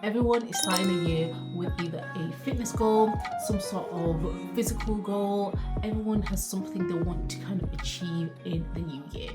Everyone is starting the year with either a fitness goal, some sort of physical goal. Everyone has something they want to kind of achieve in the new year.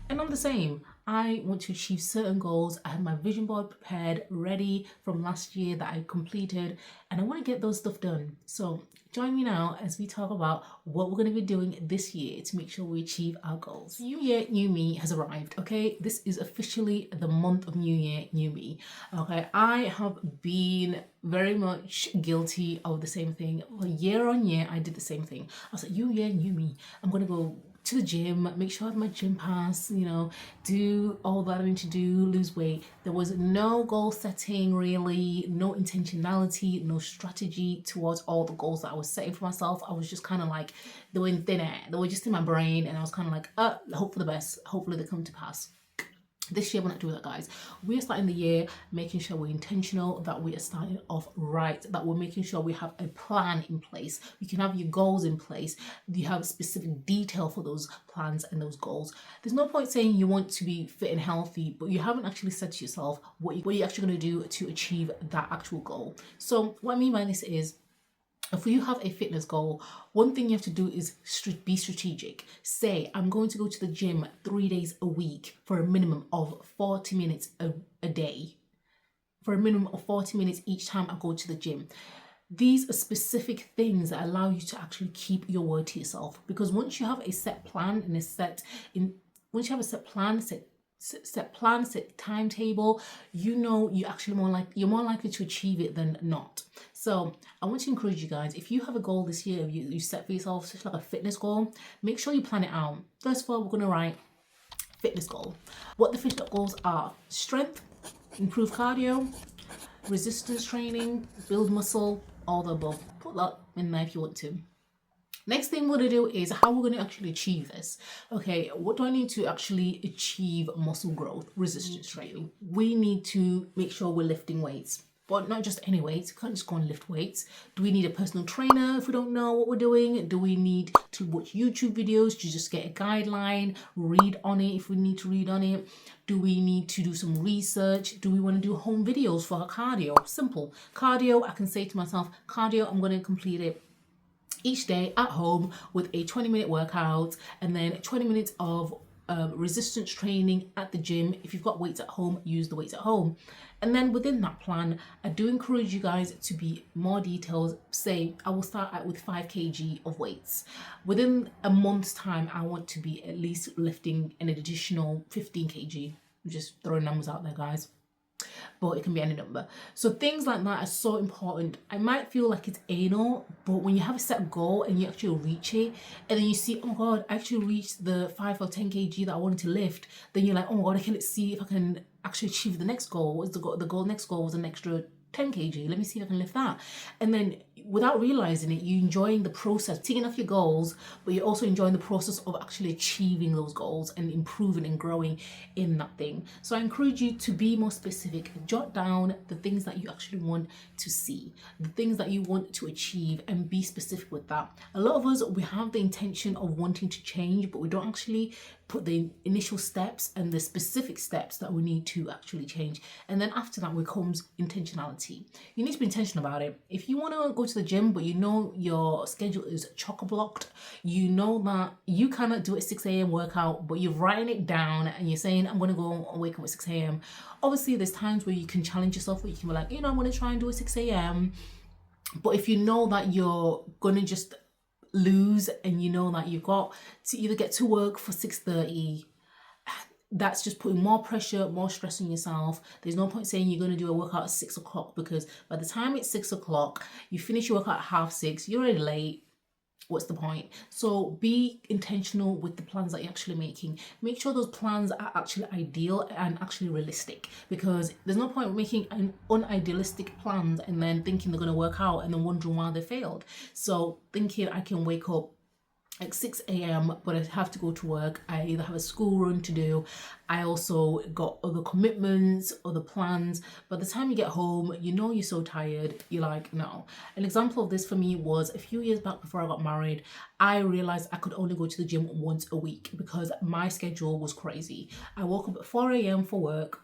And I'm the same. I want to achieve certain goals. I have my vision board prepared, ready from last year that I completed, and I want to get those stuff done. So join me now as we talk about what we're going to be doing this year to make sure we achieve our goals. New year, new me has arrived, okay? This is officially the month of new year, new me, okay? I have been very much guilty of the same thing. Year on year, I did the same thing. I was like, new year, new me. I'm going to go to the gym, make sure I have my gym pass, do all that I need to do, lose weight. There was no goal setting really, no intentionality, no strategy towards all the goals that I was setting for myself. I was just kind of like, they were in thin air. They were just in my brain, and I was kind of like, hope for the best. Hopefully they come to pass. This year we're not doing that, guys. We are starting the year making sure we're intentional, that we are starting off right, that we're making sure we have a plan in place. You can have your goals in place. You have specific detail for those plans and those goals. There's no point saying you want to be fit and healthy, but you haven't actually said to yourself what you're actually going to do to achieve that actual goal. So what I mean by this is, if you have a fitness goal, one thing you have to do is be strategic. Say, I'm going to go to the gym 3 days a week for a minimum of 40 minutes a day. For a minimum of 40 minutes each time I go to the gym. These are specific things that allow you to actually keep your word to yourself. Because once you have a set plan and once you have a set plan, set timetable, you're more likely to achieve it than not. So I want to encourage you guys, if you have a goal this year, you set for yourself, such like a fitness goal, make sure you plan it out. First of all, we're going to write fitness goal. What the fitness goals are: strength, improve cardio, resistance training, build muscle, all the above. Put that in there if you want to. Next thing we're going to do is how we're going to actually achieve this. Okay, what do I need to actually achieve muscle growth, resistance training? We need to make sure we're lifting weights, but not just any weights. You can't just go and lift weights. Do we need a personal trainer if we don't know what we're doing? Do we need to watch YouTube videos to just get a guideline, read on it if we need to read on it? Do we need to do some research? Do we want to do home videos for our cardio? Simple. Cardio, I can say to myself, cardio, I'm going to complete it each day at home with a 20-minute workout, and then 20 minutes of resistance training at the gym. If you've got weights at home, use the weights at home. And then within that plan, I do encourage you guys to be more detailed. Say, I will start out with 5 kg of weights. Within a month's time, I want to be at least lifting an additional 15 kg. I'm just throwing numbers out there, guys. But it can be any number. So things like that are so important. I might feel like it's anal, but when you have a set goal and you actually reach it, and then you see, oh my god, I actually reached the 5 or 10 kg that I wanted to lift, then you're like, oh my god, let's see if I can actually achieve the next goal. What's the goal? The goal next goal was an extra 10 kg. Let me see if I can lift that. And then without realizing it, you're enjoying the process, ticking off your goals, but you're also enjoying the process of actually achieving those goals and improving and growing in that thing. So I encourage you to be more specific. Jot down the things that you actually want to see, the things that you want to achieve, and be specific with that. A lot of us, we have the intention of wanting to change, but we don't actually put the initial steps and the specific steps that we need to actually change. And then after that comes intentionality. You need to be intentional about it. If you want to go to the gym, but you know your schedule is chock-a-blocked, you know that you cannot do a 6 a.m. workout, but you're writing it down and you're saying, I'm going to go and wake up at 6 a.m. Obviously, there's times where you can challenge yourself, where you can be like, I'm going to try and do a 6 a.m. But if you know that you're going to just lose, and you know that you've got to either get to work for 6:30, that's just putting more pressure, more stress on yourself. There's no point saying you're going to do a workout at 6 o'clock, because by the time it's 6 o'clock, you finish your workout at 5:30, you're already late. What's the point? So be intentional with the plans that you're actually making. Make sure those plans are actually ideal and actually realistic, because there's no point making an unidealistic plans and then thinking they're going to work out and then wondering why they failed. So thinking I can wake up at 6 a.m. but I have to go to work. I either have a school run to do, I also got other commitments, other plans. By the time you get home, you're so tired, you're like, no. An example of this for me was a few years back before I got married. I realized I could only go to the gym once a week because my schedule was crazy. I woke up at 4 a.m. for work,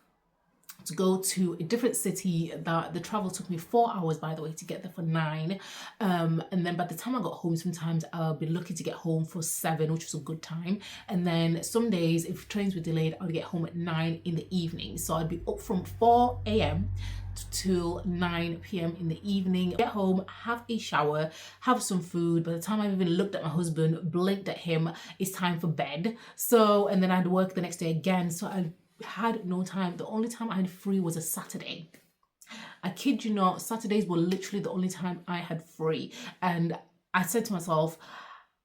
to go to a different city. That the travel took me 4 hours, by the way, to get there for 9. And then by the time I got home, sometimes I'll be lucky to get home for 7, which was a good time. And then some days, if trains were delayed, I would get home at 9 in the evening. So I'd be up from 4 a.m. till 9 p.m. in the evening, get home, have a shower, have some food. By the time I've even looked at my husband, blinked at him, it's time for bed. So, and then I'd work the next day again. So I had no time. The only time I had free was a Saturday. I kid you not, Saturdays were literally the only time I had free. And I said to myself,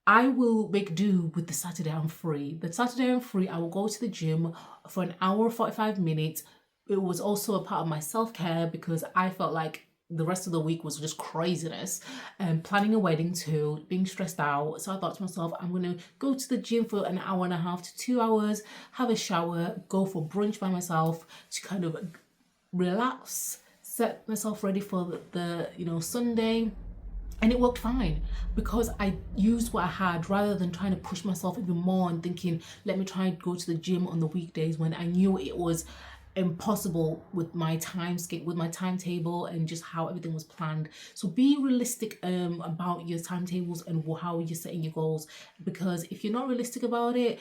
I will make do with the Saturday I'm free. The Saturday I'm free, I will go to the gym for an hour, 45 minutes. It was also a part of my self-care because I felt like the rest of the week was just craziness and planning a wedding too, being stressed out. So I thought to myself, I'm going to go to the gym for an hour and a half to 2 hours, have a shower, go for brunch by myself to kind of relax, set myself ready for the Sunday. And it worked fine because I used what I had rather than trying to push myself even more and thinking, let me try and go to the gym on the weekdays when I knew it was impossible with my timetable and just how everything was planned. So be realistic about your timetables and how you're setting your goals, because if you're not realistic about it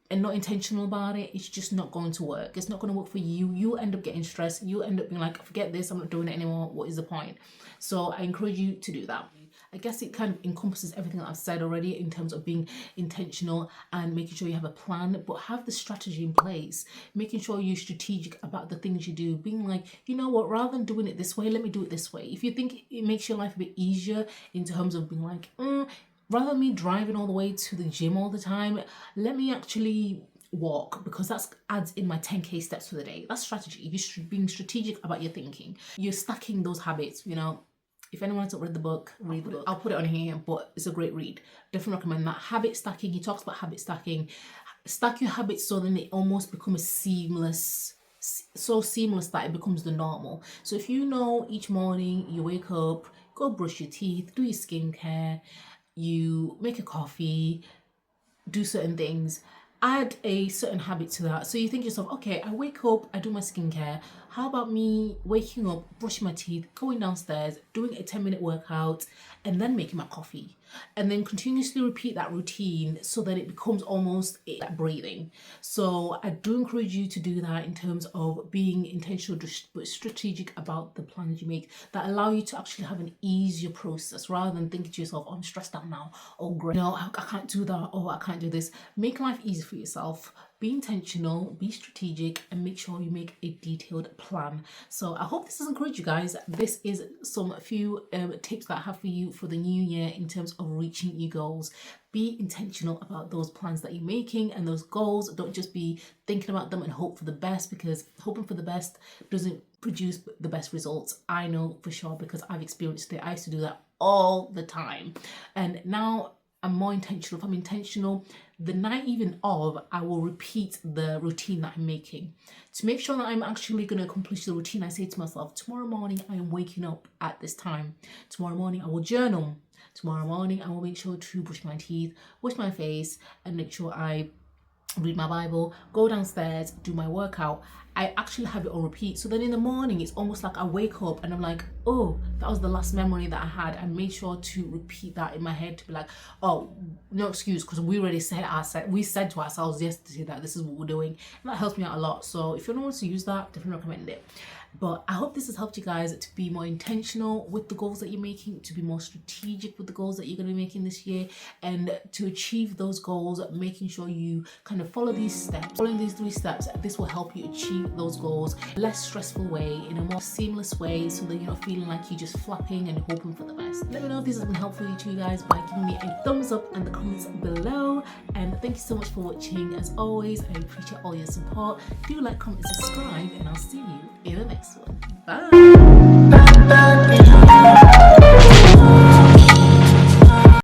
and not intentional about it, it's just not going to work. It's not going to work for you. You'll end up getting stressed. You'll end up being like, forget this, I'm not doing it anymore. What is the point? So I encourage you to do that. I guess it kind of encompasses everything that I've said already in terms of being intentional and making sure you have a plan, but have the strategy in place, making sure you're strategic about the things you do, being like, you know what, rather than doing it this way, let me do it this way. If you think it makes your life a bit easier in terms of being like, rather than me driving all the way to the gym all the time, let me actually walk, because that adds in my 10k steps for the day. That's strategy. You're being strategic about your thinking. You're stacking those habits, If anyone hasn't read the book, read the book. I'll put it on here, but it's a great read. Definitely recommend that. Habit stacking, he talks about habit stacking. Stack your habits so then they almost become so seamless that it becomes the normal. So if you know each morning you wake up, go brush your teeth, do your skincare, you make a coffee, do certain things, add a certain habit to that. So you think to yourself, okay, I wake up, I do my skincare. How about me waking up, brushing my teeth, going downstairs, doing a 10-minute workout, and then making my coffee? And then continuously repeat that routine so that it becomes almost like breathing. So I do encourage you to do that in terms of being intentional but strategic about the plans you make that allow you to actually have an easier process rather than thinking to yourself, oh, I'm stressed out now. Oh, great. No, I can't do that. Oh, I can't do this. Make life easy for yourself. Be intentional, be strategic, and make sure you make a detailed plan. So I hope this has encouraged you guys. This is some few tips that I have for you for the new year in terms of reaching your goals. Be intentional about those plans that you're making and those goals. Don't just be thinking about them and hope for the best, because hoping for the best doesn't produce the best results. I know for sure because I've experienced it. I used to do that all the time. And now I'm more intentional. If I'm intentional, the night even of, I will repeat the routine that I'm making. To make sure that I'm actually going to accomplish the routine, I say to myself, tomorrow morning I am waking up at this time. Tomorrow morning I will journal. Tomorrow morning I will make sure to brush my teeth, wash my face, and make sure I read my Bible, go downstairs, do my workout. I actually have it on repeat. So then in the morning, it's almost like I wake up and I'm like, oh, that was the last memory that I had. I made sure to repeat that in my head to be like, oh, no excuse, because we already said to ourselves yesterday that this is what we're doing. And that helps me out a lot. So if you don't want to use that, definitely recommend it. But I hope this has helped you guys to be more intentional with the goals that you're making, to be more strategic with the goals that you're going to be making this year, and to achieve those goals, making sure you kind of follow these steps. Following these 3 steps, this will help you achieve those goals in a less stressful way, in a more seamless way, so that you're not feeling like you're just flapping and hoping for the best. Let me know if this has been helpful to you guys by giving me a thumbs up in the comments below. And thank you so much for watching. As always, I appreciate all your support. Do like, comment, subscribe, and I'll see you in the next one. Bye.